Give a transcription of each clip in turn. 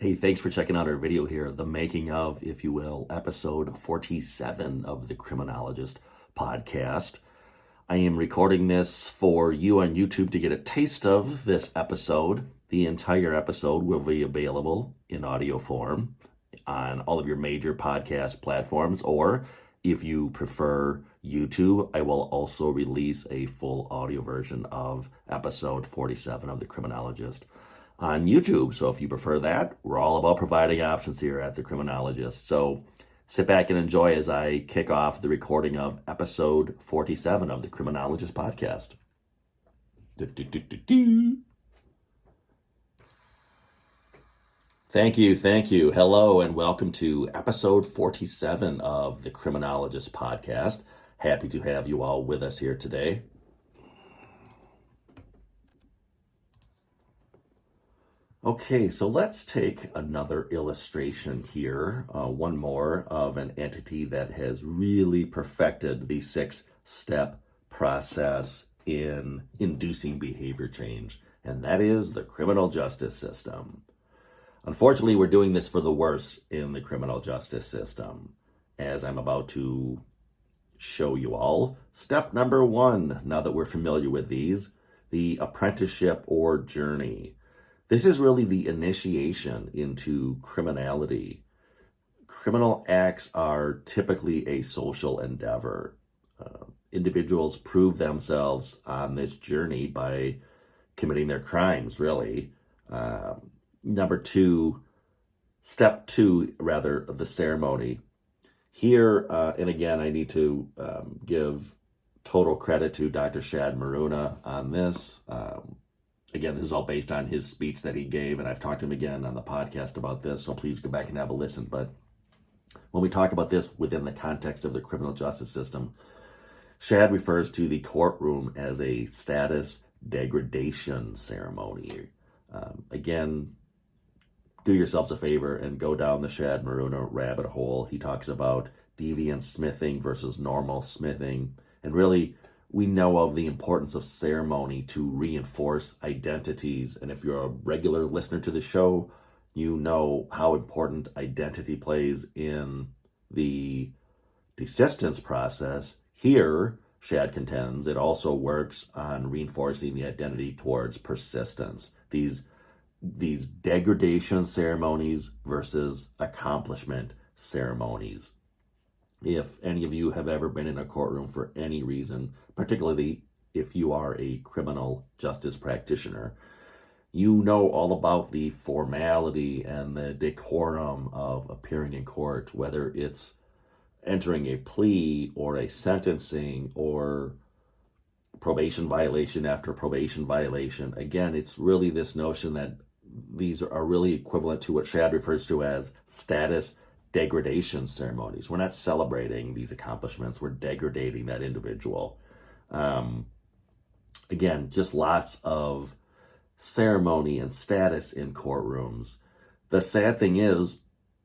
Hey, thanks for checking out our video here, the making of, if you will, episode 47 of the Criminologist podcast. I am recording this for you on YouTube to get a taste of this episode. The entire episode will be available in audio form on all of your major podcast platforms, or if you prefer YouTube, I will also release a full audio version of episode 47 of the Criminologist on YouTube. So if you prefer that, we're all about providing options here at the Criminologist. So sit back and enjoy as I kick off the recording of episode 47 of the Criminologist podcast. Thank you. Hello and welcome to episode 47 of the Criminologist podcast. Happy to have you all with us here today. Okay, so let's take another illustration here, one more of an entity that has really perfected the 6-step process in inducing behavior change, and that is the criminal justice system. Unfortunately, we're doing this for the worse in the criminal justice system, as I'm about to show you all. Step number 1, now that we're familiar with these, the apprenticeship or journey. This is really the initiation into criminality. Criminal acts are typically a social endeavor. Individuals prove themselves on this journey by committing their crimes, really. Step two, the ceremony. Here, and again, I need to give total credit to Dr. Shad Maruna on this. Again, this is all based on his speech that he gave, and I've talked to him again on the podcast about this, so please go back and have a listen. But when we talk about this within the context of the criminal justice system, Shad refers to the courtroom as a status degradation ceremony. Again, do yourselves a favor and go down the Shad Maruna rabbit hole. He talks about deviant smithing versus normal smithing, and really, we know of the importance of ceremony to reinforce identities. And if you're a regular listener to the show, you know how important identity plays in the desistance process. Here, Shad contends, it also works on reinforcing the identity towards persistence. These degradation ceremonies versus accomplishment ceremonies. If any of you have ever been in a courtroom for any reason, particularly if you are a criminal justice practitioner, you know all about the formality and the decorum of appearing in court, whether it's entering a plea or a sentencing or probation violation after probation violation. Again, it's really this notion that these are really equivalent to what Shad refers to as status degradation ceremonies. We're not celebrating these accomplishments, we're degrading that individual. Again, just lots of ceremony and status in courtrooms. The sad thing is,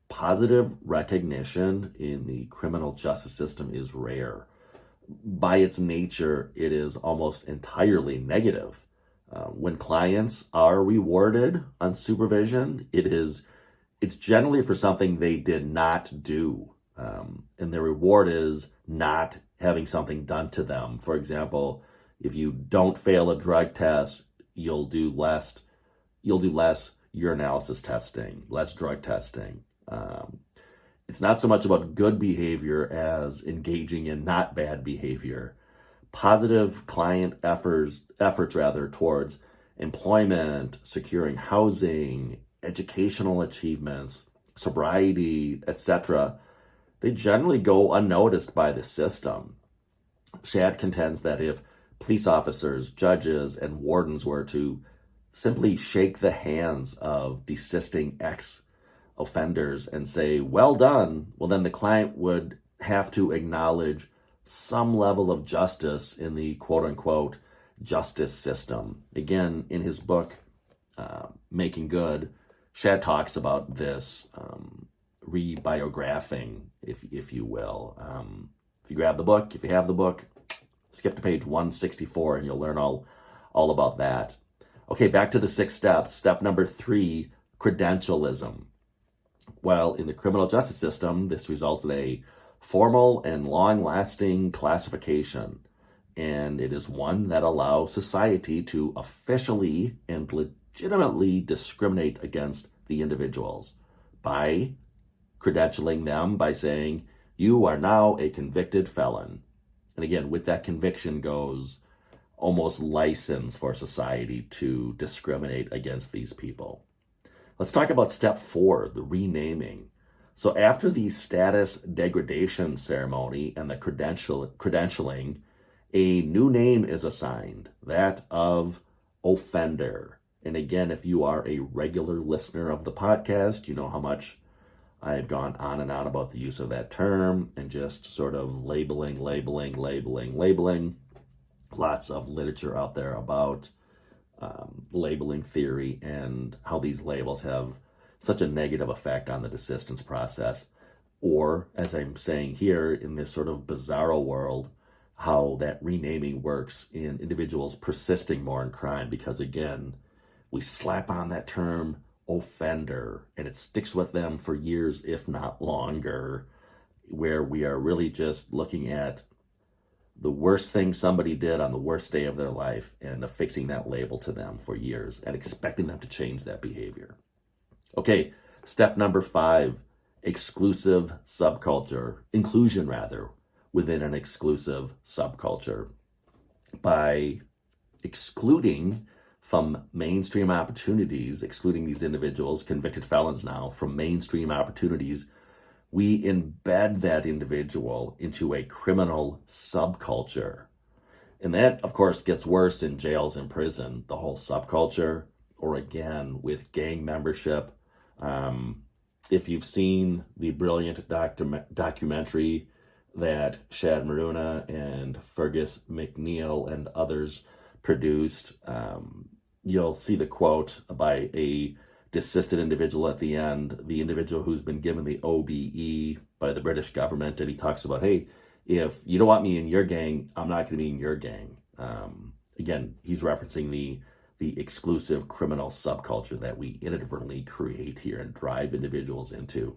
positive recognition in the criminal justice system is rare. By its nature, it is almost entirely negative. When clients are rewarded on supervision, it's generally for something they did not do. And the reward is not having something done to them. For example, if you don't fail a drug test, you'll do less urinalysis testing, less drug testing. It's not so much about good behavior as engaging in not bad behavior. Positive client efforts towards employment, securing housing, educational achievements, sobriety, etc., they generally go unnoticed by the system. Shad contends that if police officers, judges, and wardens were to simply shake the hands of desisting ex-offenders and say, well done, well then the client would have to acknowledge some level of justice in the quote-unquote justice system. Again, in his book, Making Good, Shad talks about this rebiographing, if you will. If you grab the book, if you have the book, skip to page 164 and you'll learn all about that. Okay, back to the 6 steps. Step number 3, credentialism. Well, in the criminal justice system, this results in a formal and long-lasting classification, and it is one that allows society to officially and legitimately discriminate against the individuals by credentialing them by saying, you are now a convicted felon. And again, with that conviction goes almost license for society to discriminate against these people. Let's talk about step 4, the renaming. So after the status degradation ceremony and the credentialing, a new name is assigned, that of offender. And again, if you are a regular listener of the podcast, you know how much I've gone on and on about the use of that term and just sort of labeling. Lots of literature out there about labeling theory and how these labels have such a negative effect on the desistance process. Or, as I'm saying here, in this sort of bizarro world, how that renaming works in individuals persisting more in crime, because again, we slap on that term offender and it sticks with them for years, if not longer, where we are really just looking at the worst thing somebody did on the worst day of their life and affixing that label to them for years and expecting them to change that behavior. Okay, step number 5, exclusive subculture, inclusion rather, within an exclusive subculture. By excluding from mainstream opportunities, excluding these individuals, convicted felons now, from mainstream opportunities, we embed that individual into a criminal subculture. And that, of course, gets worse in jails and prison, the whole subculture, or again, with gang membership. If you've seen the brilliant documentary that Shad Maruna and Fergus McNeil and others produced, you'll see the quote by a desisted individual at the end, the individual who's been given the OBE by the British government, and he talks about, hey, if you don't want me in your gang, I'm not going to be in your gang. Again, he's referencing the exclusive criminal subculture that we inadvertently create here and drive individuals into.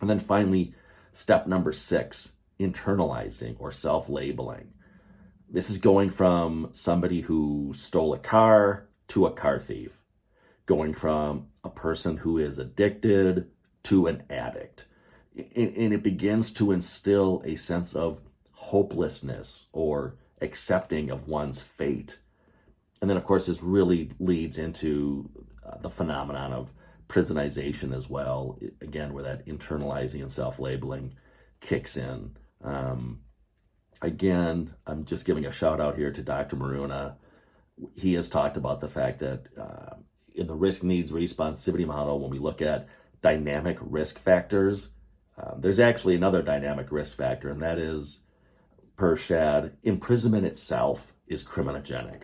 And then finally, step number 6, internalizing or self-labeling. This is going from somebody who stole a car to a car thief, going from a person who is addicted to an addict. And it begins to instill a sense of hopelessness or accepting of one's fate. And then, of course, this really leads into the phenomenon of prisonization as well, again, where that internalizing and self-labeling kicks in. Again, I'm just giving a shout out here to Dr. Maruna. He has talked about the fact that in the risk needs responsivity model, when we look at dynamic risk factors, there's actually another dynamic risk factor, and that is, per Shad, imprisonment itself is criminogenic,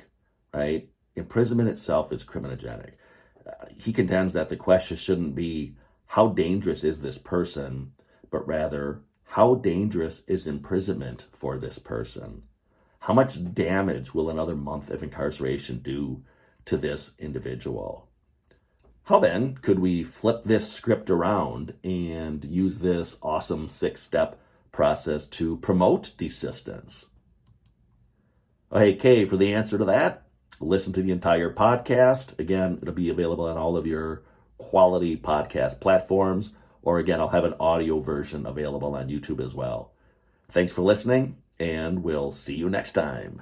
right? Imprisonment itself is criminogenic. He contends that the question shouldn't be, how dangerous is this person, but rather, how dangerous is imprisonment for this person? How much damage will another month of incarceration do to this individual? How then could we flip this script around and use this awesome 6-step process to promote desistance? Hey, Kay, for the answer to that, listen to the entire podcast. Again, it'll be available on all of your quality podcast platforms, or again, I'll have an audio version available on YouTube as well. Thanks for listening, and we'll see you next time.